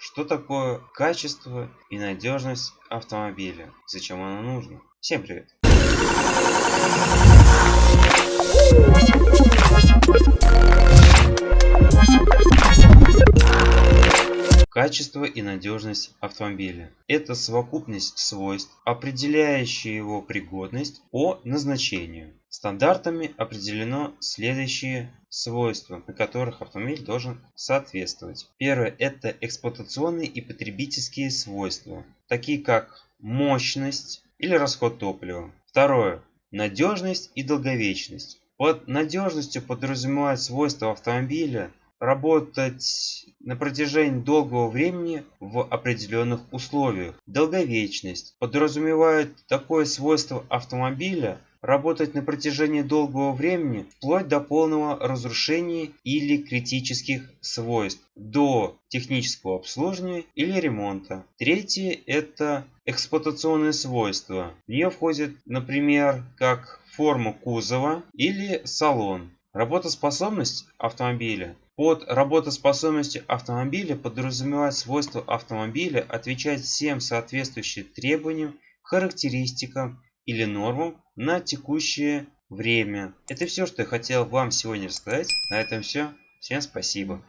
что такое качество и надежность автомобиля, зачем оно нужно. Всем привет! Качество и надежность автомобиля – это совокупность свойств, определяющие его пригодность по назначению. Стандартами определено следующие свойства, на которых автомобиль должен соответствовать. Первое – это эксплуатационные и потребительские свойства, такие как мощность или расход топлива. Второе – надежность и долговечность. Под надежностью подразумевают свойства автомобиля работать на протяжении долгого времени в определенных условиях. Долговечность подразумевает такое свойство автомобиля работать на протяжении долгого времени вплоть до полного разрушения или критических свойств, до технического обслуживания или ремонта. Третье – это эксплуатационные свойства. В нее входит, например, как форма кузова или салон. Работоспособность автомобиля. Под работоспособностью автомобиля подразумевает свойство автомобиля отвечать всем соответствующим требованиям, характеристикам или нормам на текущее время. Это все, что я хотел вам сегодня рассказать. На этом все. Всем спасибо.